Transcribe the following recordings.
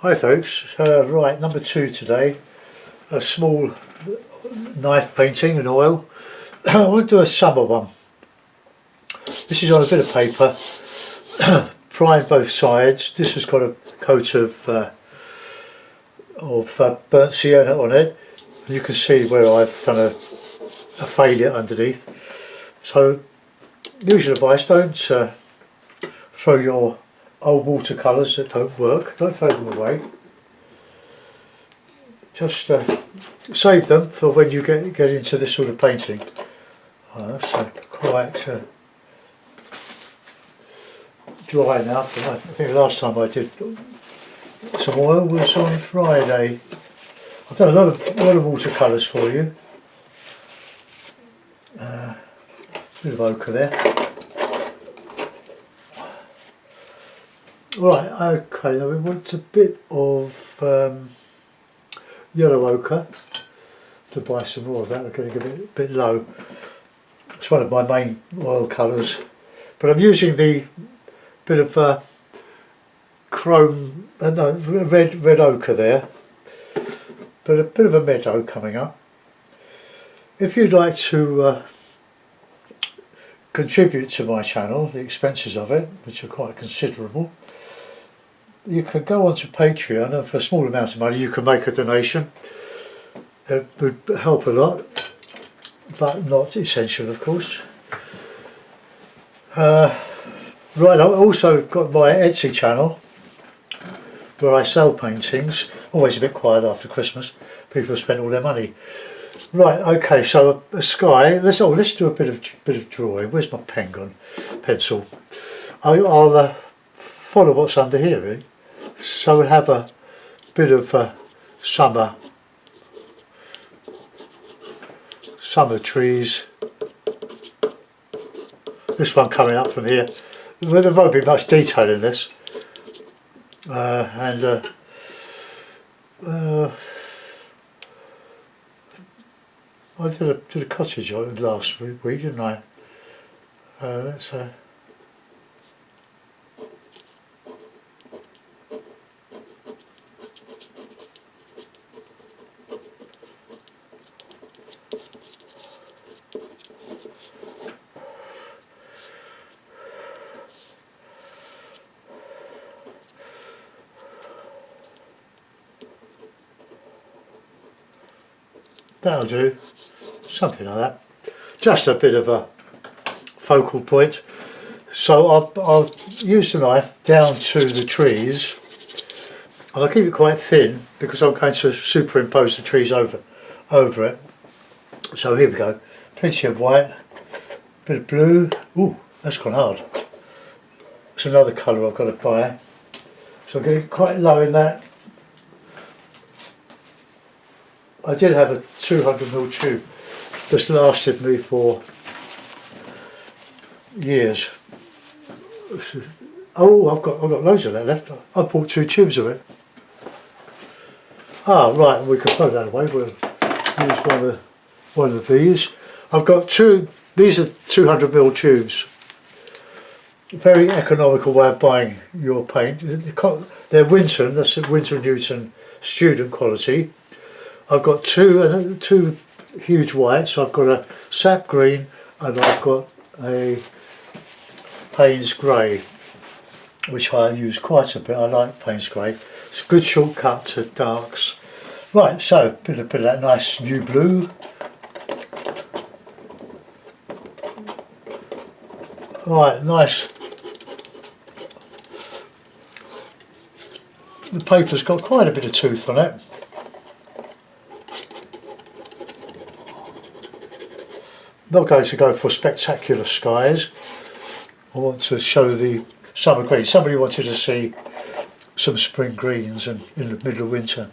Hi folks, right, number 2 today, a small knife painting in oil. I want to do a summer one. This is on a bit of paper, primed both sides. This has got a coat of burnt sienna on it. You can see where I've done a failure underneath. So, usual advice, don't throw your old watercolours that don't work, don't throw them away. Just save them for when you get into this sort of painting. So quite dry now. I think the last time I did some oil was on Friday. I've done a lot of watercolours for you. Bit of ochre there. Right, okay, now we want a bit of yellow ochre to buy some more of that. We're getting a bit low. It's one of my main oil colours, but I'm using the bit of chrome, no, red ochre there, but a bit of a meadow coming up. If you'd like to contribute to my channel, the expenses of it, which are quite considerable, you can go onto Patreon, and for a small amount of money you can make a donation. It would help a lot, but not essential, of course. Right, I've also got my Etsy channel where I sell paintings. Always a bit quiet after Christmas. People have spent all their money. Right, okay, so a sky. Let's do a bit of drawing. Where's my pen gone? Pencil. I'll follow what's under here, really. So we'll have a bit of summer trees. This one coming up from here. Well, there won't be much detail in this. I did a cottage last week, didn't I? Let's that'll do, something like that. Just a bit of a focal point. So I'll use the knife down to the trees, and I'll keep it quite thin because I'm going to superimpose the trees over it. So here we go. Plenty of white, bit of blue. Ooh, that's gone hard. It's another colour I've got to buy. So I'm getting quite low in that. I did have a 200mm tube that's lasted me for years. Oh, I've got loads of that left. I bought 2 tubes of it. Ah, right, we can throw that away. We'll use one of these. I've got 2. These are 200mm tubes. Very economical way of buying your paint. They're Winton. That's Winton Newton student quality. I've got two huge whites. I've got a sap green and I've got a Payne's grey, which I use quite a bit. I like Payne's grey. It's a good shortcut to darks. Right, so a bit of that nice new blue. Right, nice. The paper's got quite a bit of tooth on it. Not going to go for spectacular skies. I want to show the summer greens. Somebody wanted to see some spring greens in the middle of winter.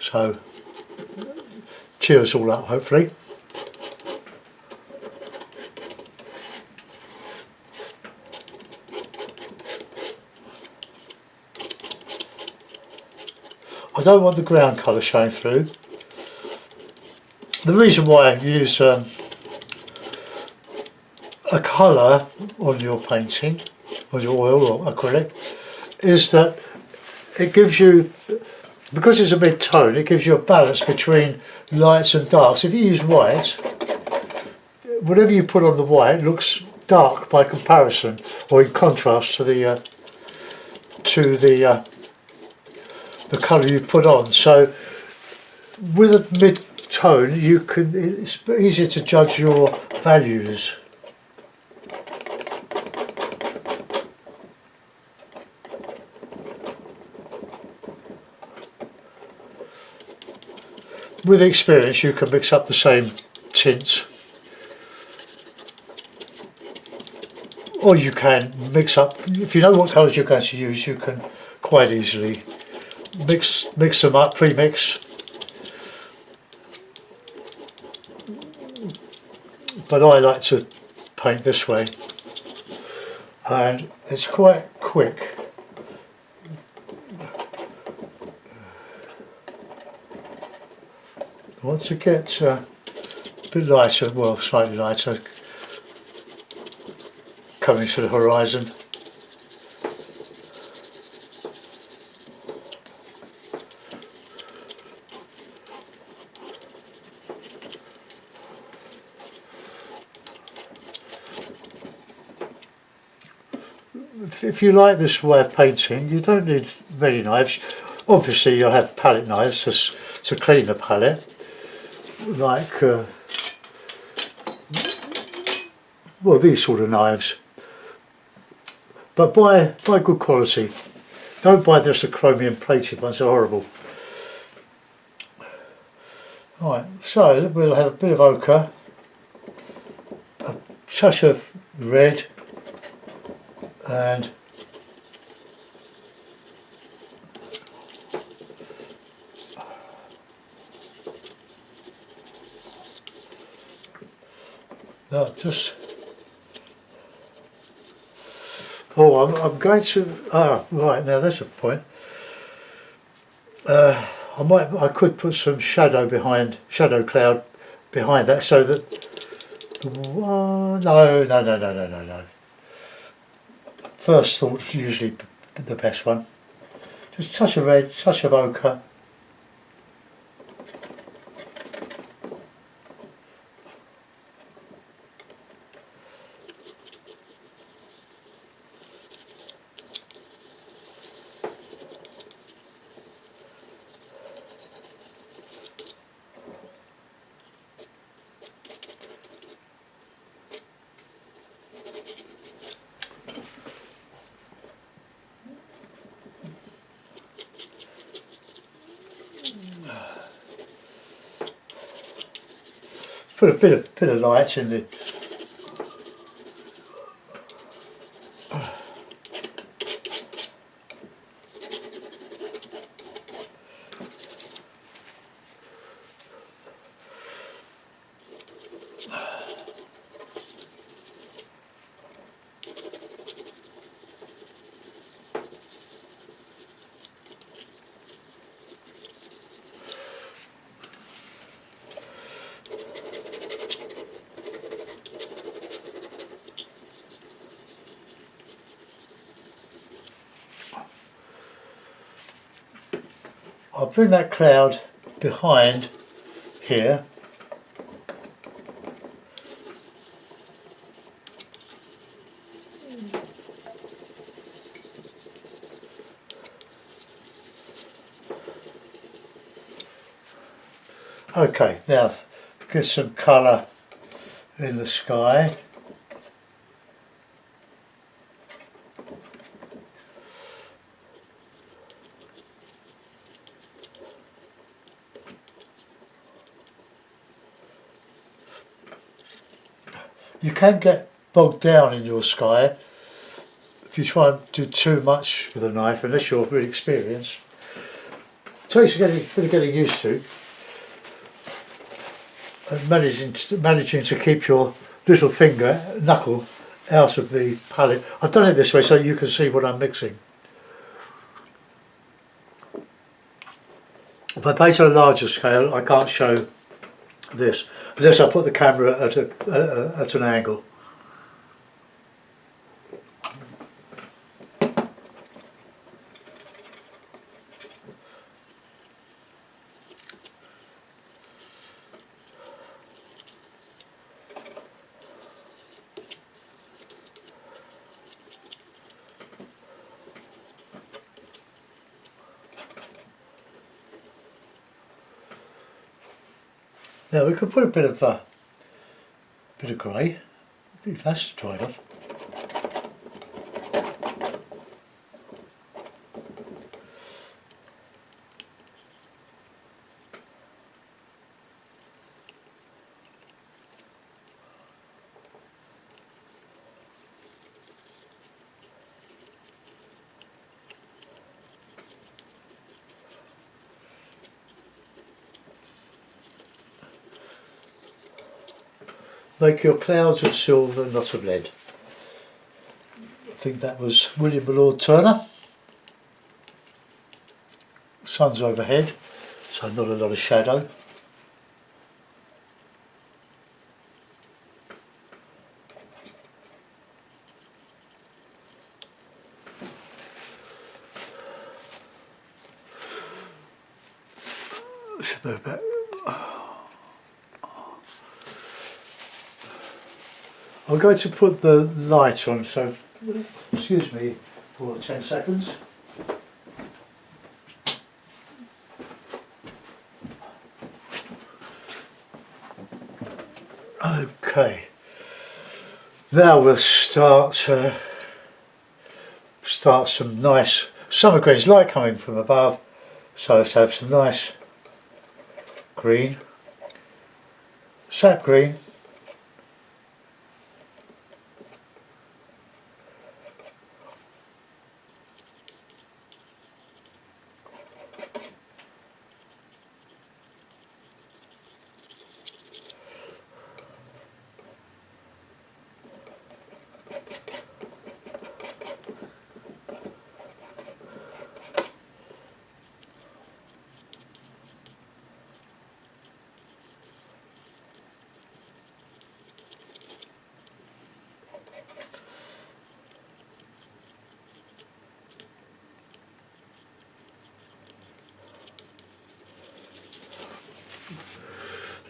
So, cheer us all up, hopefully. I don't want the ground colour showing through. The reason why I use a colour on your painting, on your oil or acrylic, is that it gives you, because it's a mid-tone, it gives you a balance between lights and darks. If you use white, whatever you put on the white looks dark by comparison, or in contrast to the colour you've put on. So with a mid-tone, it's easier to judge your values. With experience, you can mix up the same tints, or you can mix up, if you know what colours you're going to use, you can quite easily mix them up, pre-mix. But I like to paint this way, and it's quite quick. Once it gets a bit lighter, well, slightly lighter, coming to the horizon. If you like this way of painting, you don't need many knives. Obviously you'll have palette knives to clean the palette, like well, these sort of knives. But buy good quality. Don't buy just the chromium plated ones, they're horrible. Right, so we'll have a bit of ochre, a touch of red, and just, oh, I'm going to, right, now that's a point. I could put some shadow cloud behind that, so that no. First thought's usually the best one. Just a touch of red, touch of ochre. Put a bit of light in the. I'll bring that cloud behind here. Okay, now get some colour in the sky. You can get bogged down in your sky if you try and do too much with a knife, unless you're really experienced. It takes a bit of getting used to, and managing to keep your little knuckle out of the palette. I've done it this way so you can see what I'm mixing. If I paint on a larger scale, I can't show this unless I put the camera at an angle. Now we could put a bit of grey, if that's dried off. Make your clouds of silver, not of lead. I think that was William Lord Turner. Sun's overhead, so not a lot of shadow. Let's move back. I'm going to put the light on, so excuse me for 10 seconds. Okay, now we'll start some nice summer greens, light coming from above, so let's have some nice green, sap green,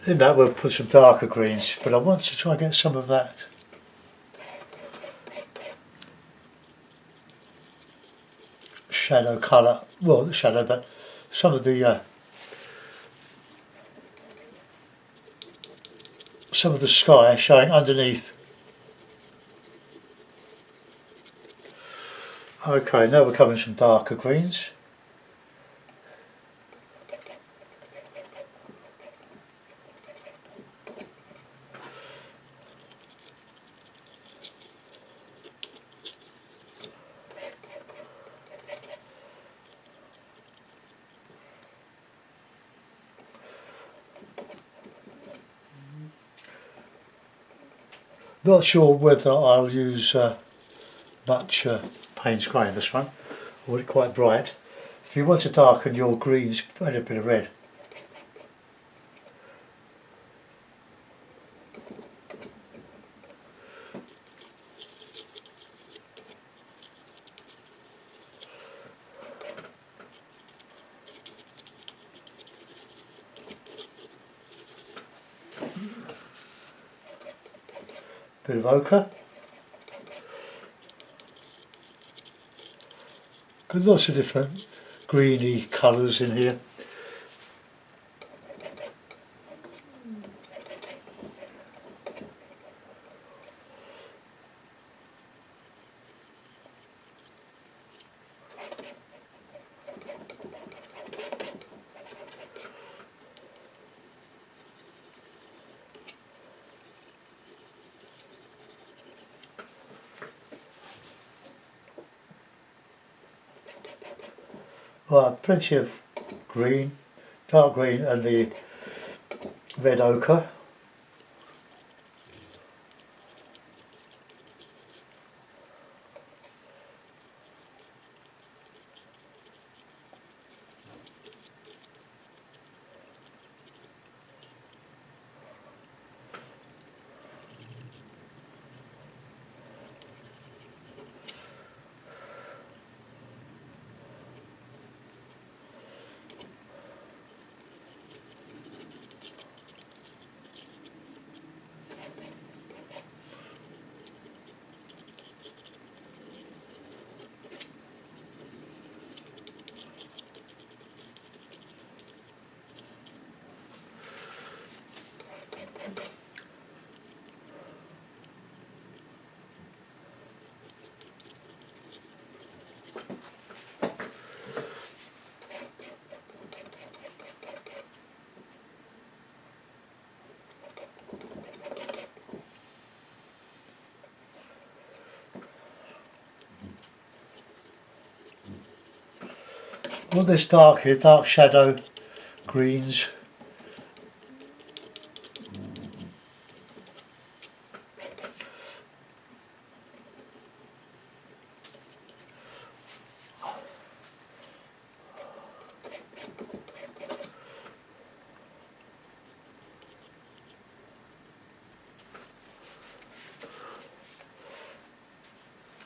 in that we'll put some darker greens, but I want to try and get some of that shadow colour, well the shadow, but some of the sky showing underneath. Okay, now we're covering some darker greens. Not sure whether I'll use much Payne's grey in this one. I want it quite bright. If you want to darken your greens, add a bit of red. Bit of ochre. Got lots of different greeny colours in here. Right, plenty of green, dark green and the red ochre. all this dark here, dark shadow, greens.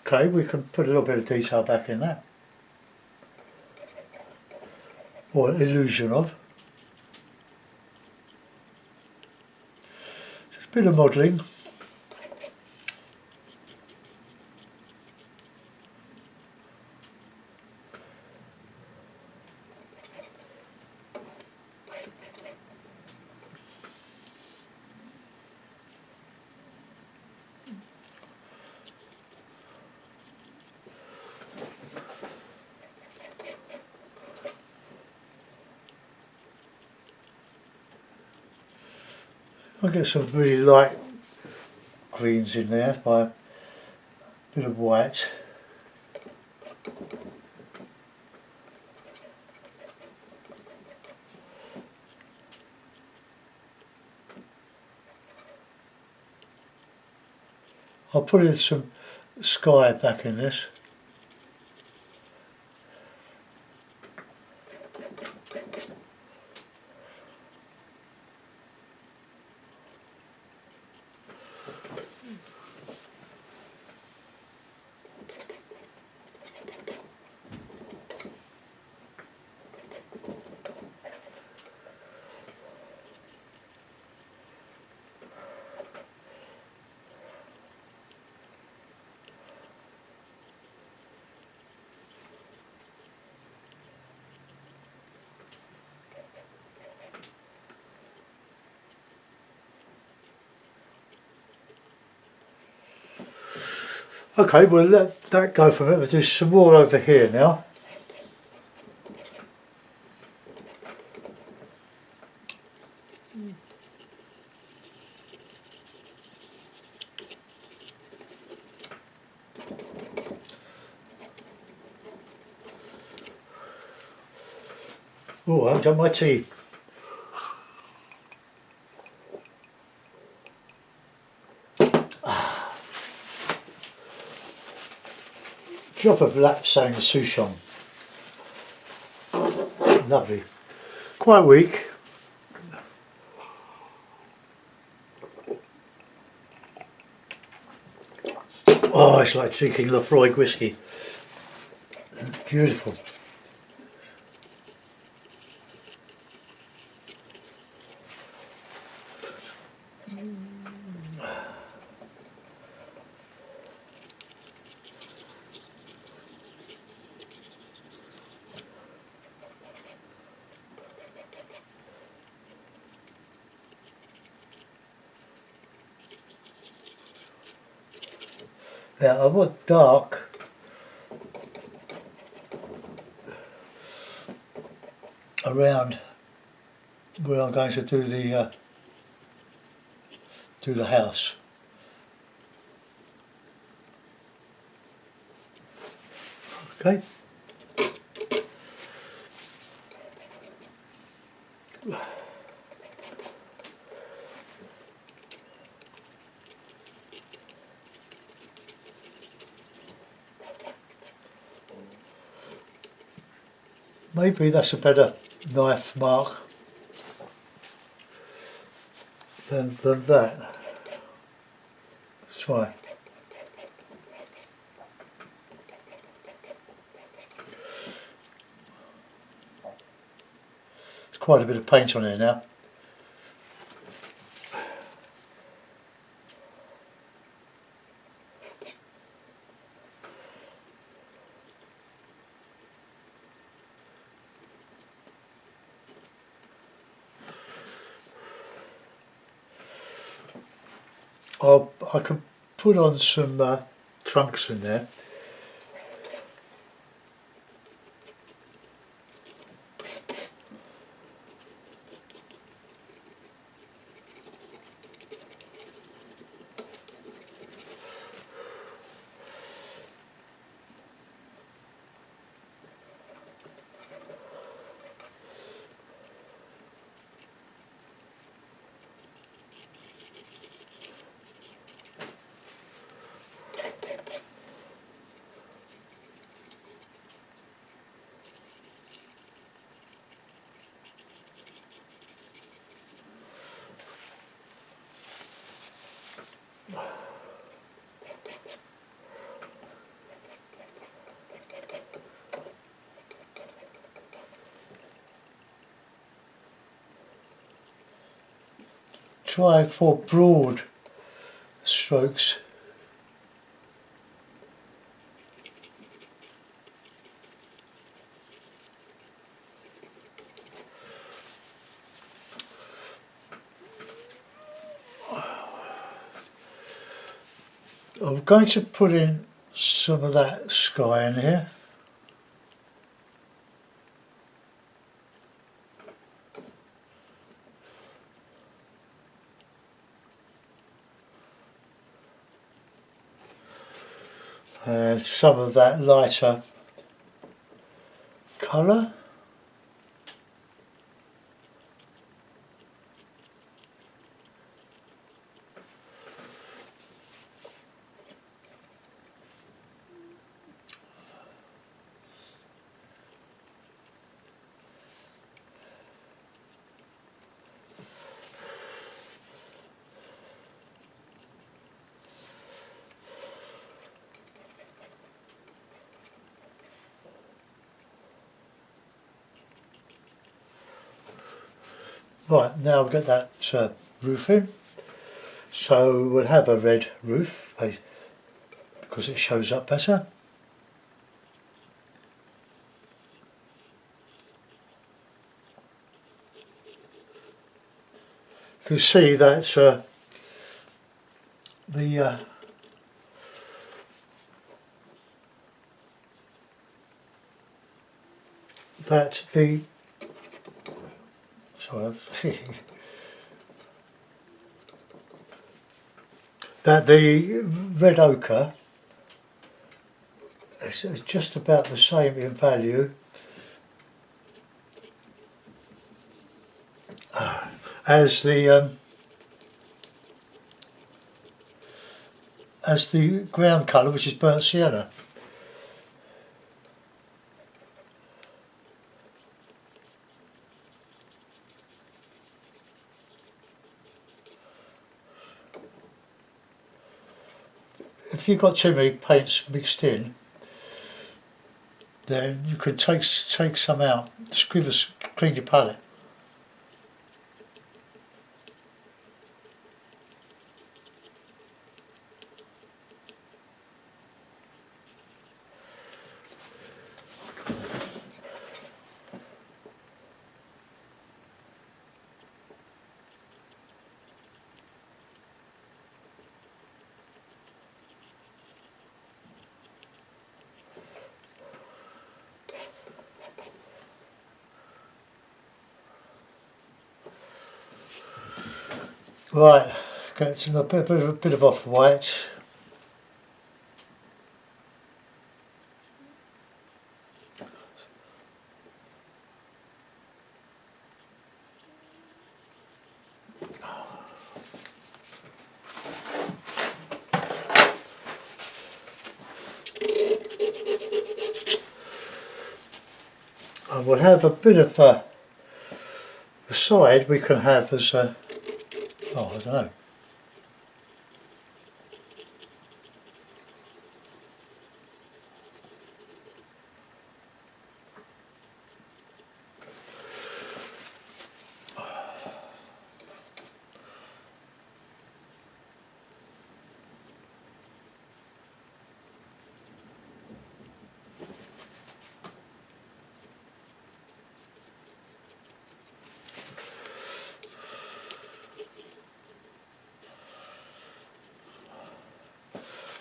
Okay, we can put a little bit of detail back in that, or an illusion of. Just a bit of modelling. I'll get some really light greens in there by a bit of white. I'll put in some sky back in this. Okay, we'll let that go for a minute. We'll do some more over here now. Oh, I've done my tea. Drop of lapsang souchong. Lovely. Quite weak. Oh, it's like drinking Lafroy whiskey. Beautiful. Now I want dark around where I'm going to do the house. Okay. Maybe that's a better knife mark than that. Let's try. There's quite a bit of paint on here now. I can put on some trunks in there. try for broad strokes. I'm going to put in some of that sky in here. And some of that lighter colour. Right, now we've got that roof in, so we'll have a red roof because it shows up better. You can see that the sorry, that the red ochre is just about the same in value as the ground colour, which is burnt sienna. If you've got too many paints mixed in, then you can take some out, clean your palette. Right, get a bit of off-white. And we'll have a bit of the side we can have as a, oh, I don't know.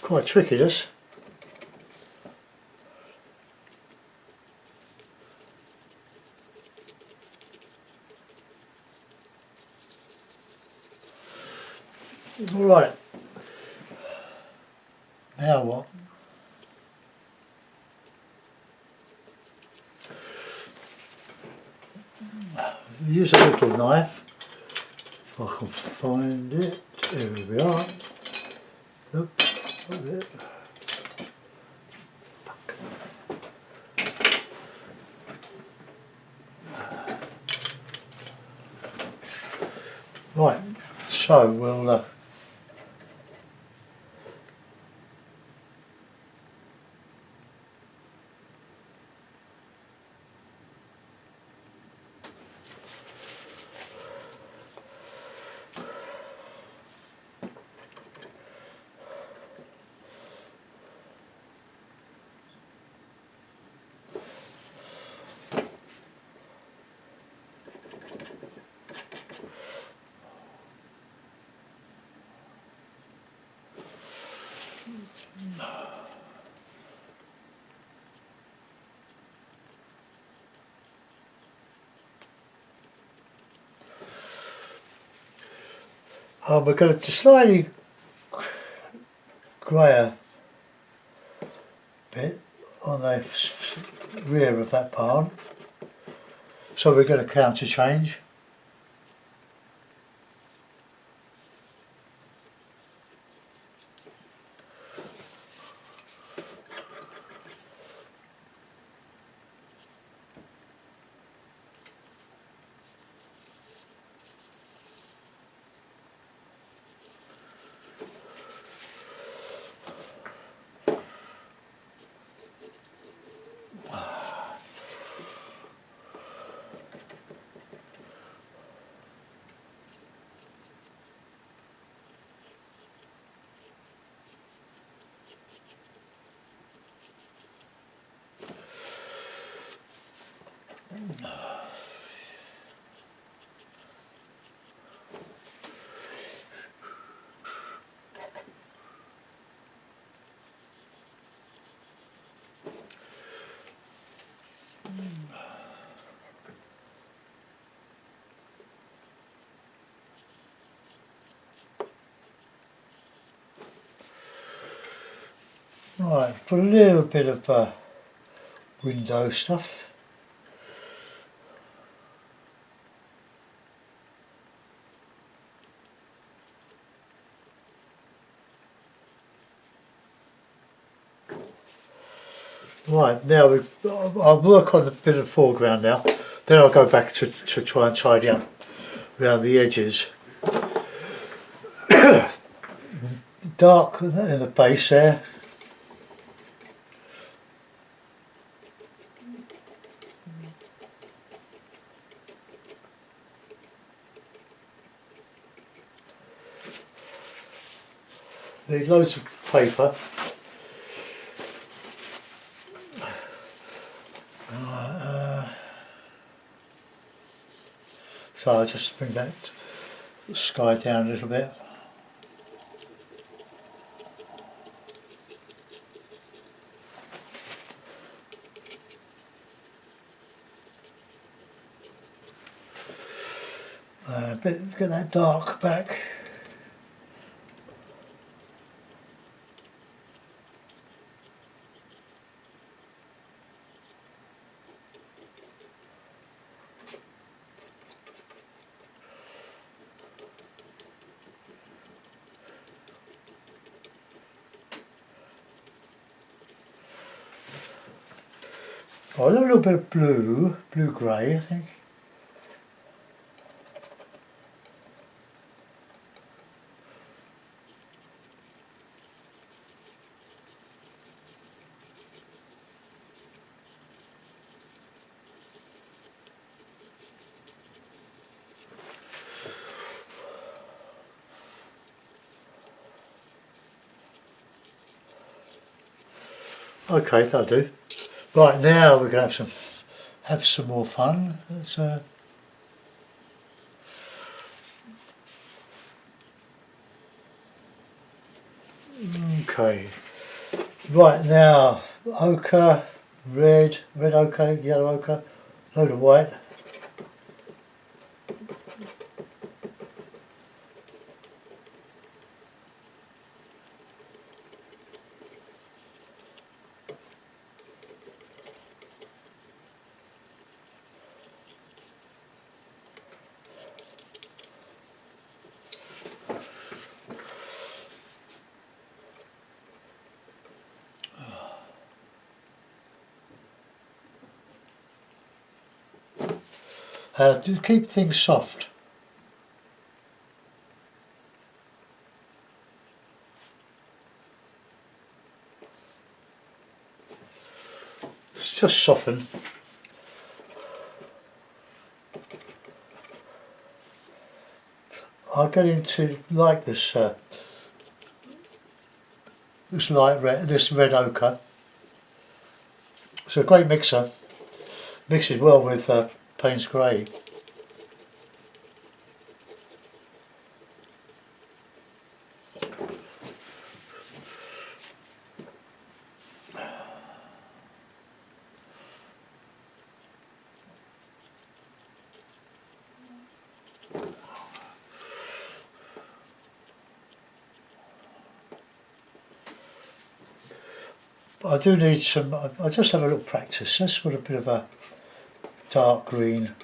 Quite tricky, this. Right. Now what? Use a little knife. If I can find it. Here we are. Nope. Not it. Right, so we'll We're going to slightly grayer bit on the rear of that barn, so we're going to counter change. Right, put a little bit of window stuff. Right, now I'll work on a bit of foreground now, then I'll go back to try and tidy up around the edges. Dark in the base there. Need loads of paper. So I'll just bring that sky down a little bit. Get that dark back. Oh, a little bit of blue-grey, I think. Okay, that'll do. Right, now we're going to have some more fun. Okay. Right now, ochre, red ochre, yellow ochre, load of white. To keep things soft. It's just soften. I get into like this this red ochre. It's a great mixer. Mixes well with Payne's Grey. I do need some, I just have a little practice. Let's put a bit of a dark green.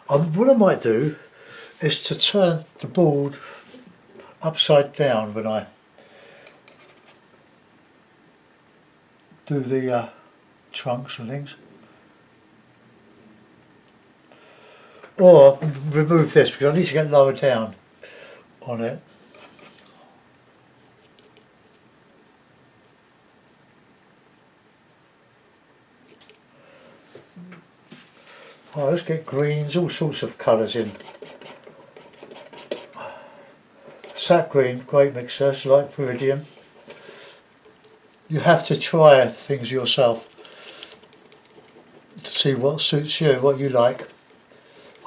What I might do is to turn the board upside down when I do the trunks and things. Or remove this because I need to get lower down on it. Oh, let's get greens, all sorts of colours in. Sap green, great mixers like Viridian. You have to try things yourself to see what suits you, what you like.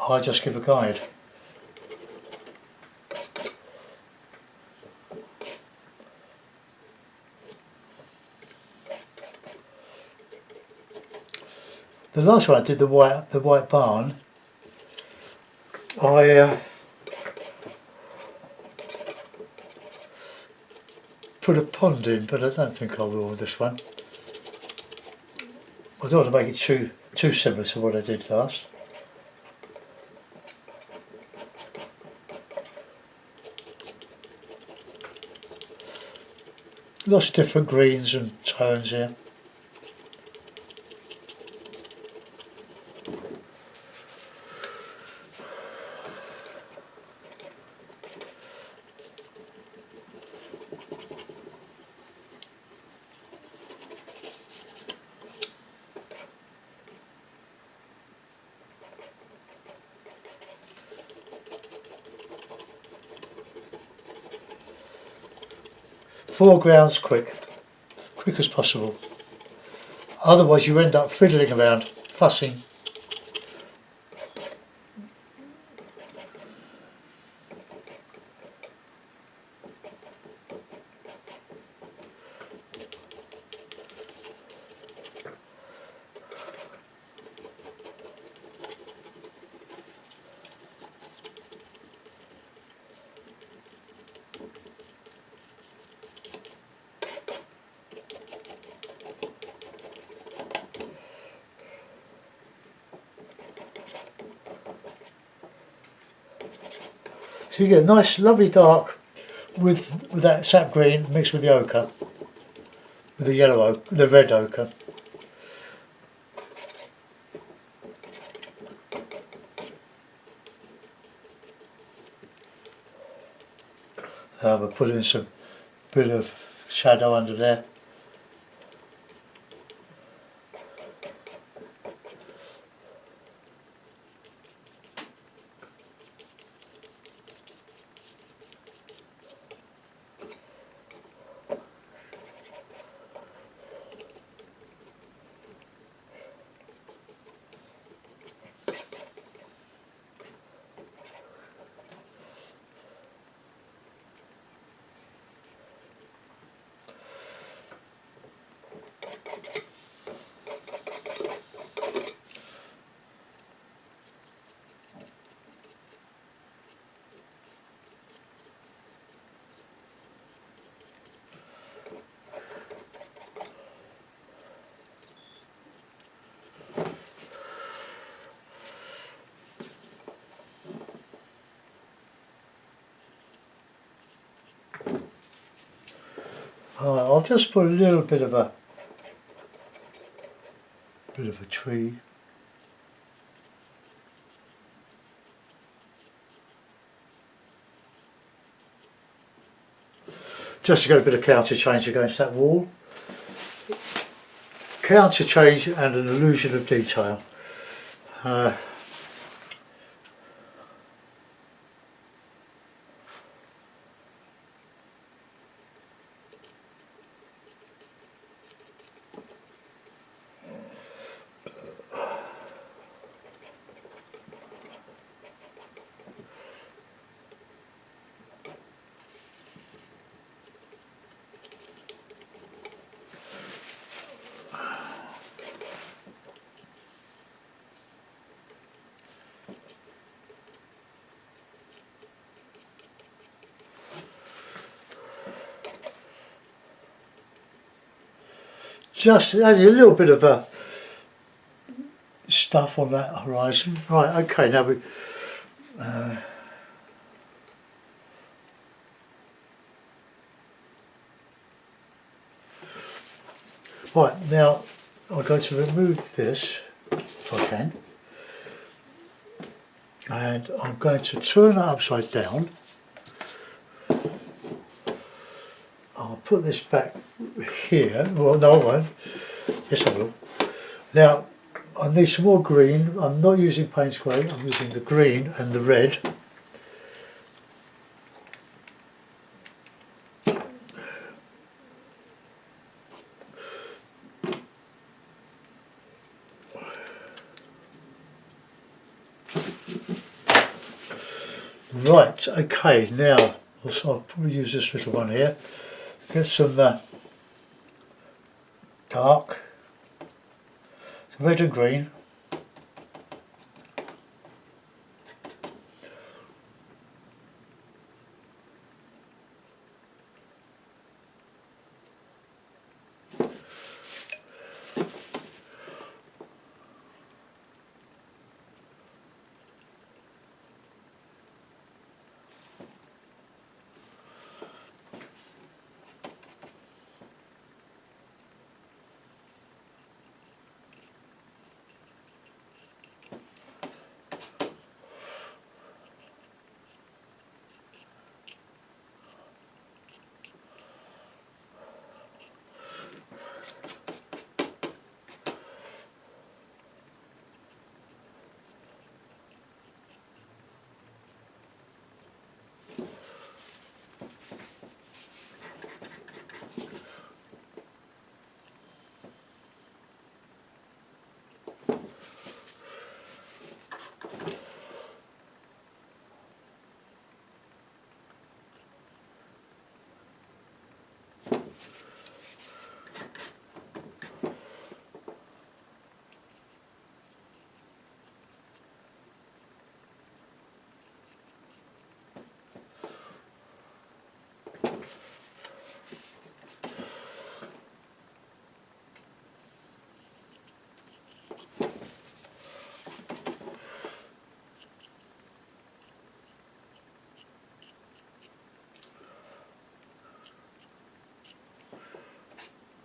I just give a guide. The last one I did, the white barn, I put a pond in, but I don't think I will with this one. I don't want to make it too similar to what I did last. Lots of different greens and tones here. Foreground's quick as possible. Otherwise you end up fiddling around, fussing. So you get a nice lovely dark with that sap green mixed with the ochre, with the yellow ochre, the red ochre. We're putting some bit of shadow under there. Alright, I'll just put a little bit of a tree. Just to get a bit of counter change against that wall. Counter change and an illusion of detail. just adding a little bit of stuff on that horizon. Right, okay, now we right, now I'm going to remove this if I can, and I'm going to turn it upside down. I'll put this back here. Well, no, I won't. Yes, I will. Now, I need some more green. I'm not using Payne's grey, I'm using the green and the red. Right, okay, now I'll probably use this little one here. Get some dark, some red and green.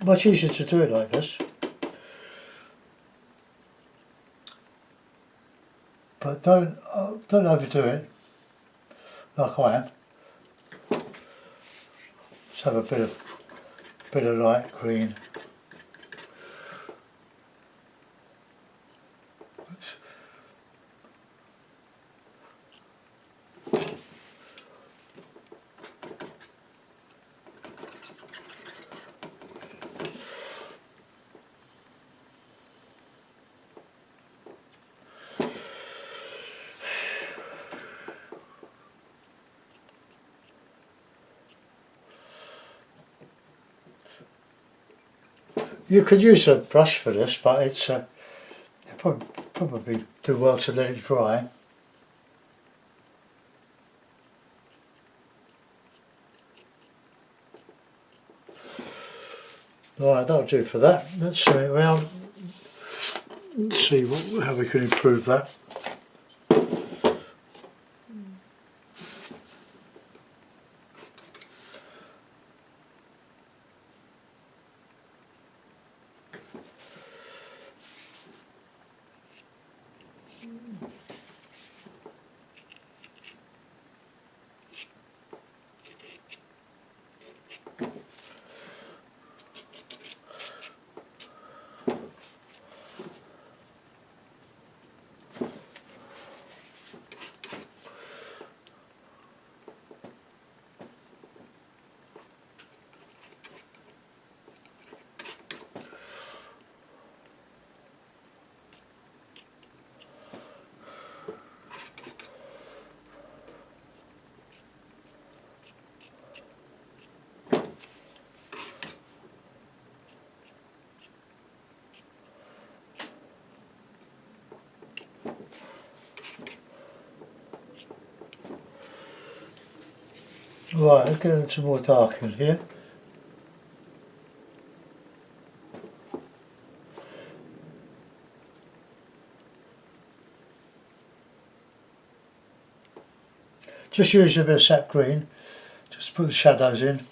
Much easier to do it like this, but don't overdo it like I am. Just have a bit of light green. Oops. You could use a brush for this, but it's you probably do well to let it dry. Right, that'll do for that. Let's turn it around. Let's see how we can improve that. Right, let's get some more dark in here. just using a bit of sap green, just to put the shadows in.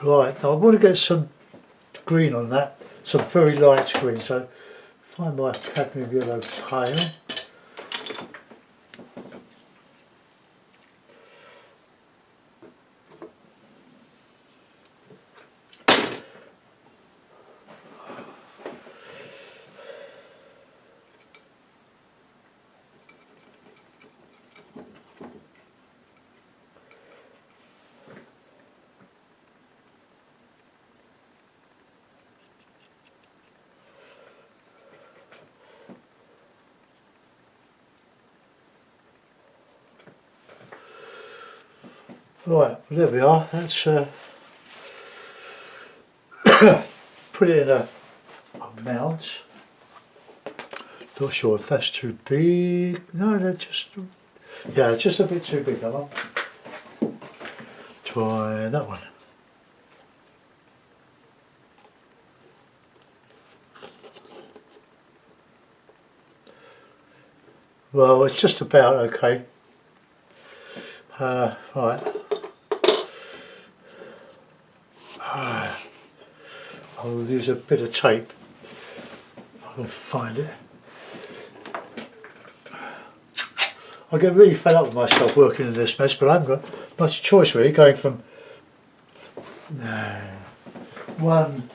Right, now I want to get some green on that, some very light green, so find my cadmium yellow pale. Right, well, there we are. That's put it in a mount. Not sure if that's too big. No, they're just, yeah, just a bit too big, that one. Try that one. Well, it's just about okay. Right. I'll use a bit of tape. I'll find it. I get really fed up with myself working in this mess, but I haven't got much choice really, going from one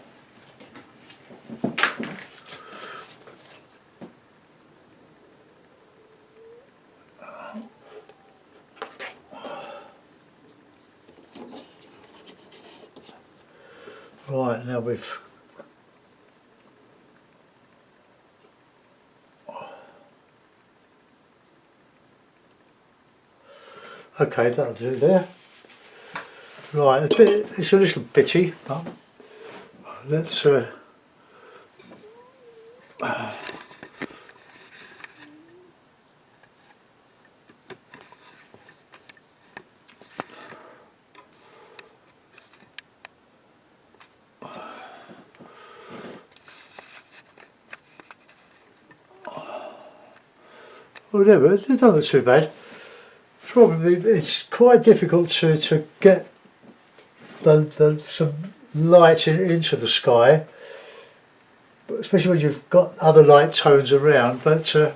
right, now we've okay, that'll do there. Right, it's a little bitty, but let's whatever, it doesn't look too bad. Probably it's quite difficult to get some light into the sky, especially when you've got other light tones around, but well,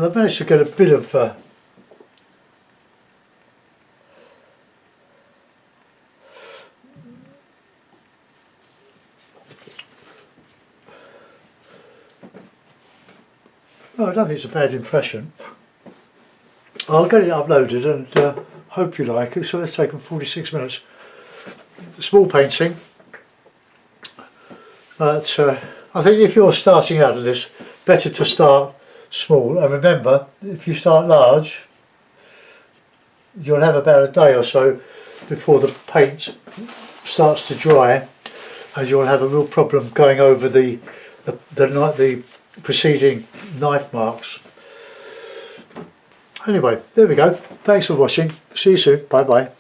I've managed to get a bit of oh, I don't think it's a bad impression. I'll get it uploaded and hope you like it. So it's taken 46 minutes. Small painting, but I think if you're starting out of this, better to start small. And remember, if you start large, you'll have about a day or so before the paint starts to dry, and you'll have a real problem going over the preceding knife marks. Anyway, there we go. Thanks for watching. See you soon. Bye bye.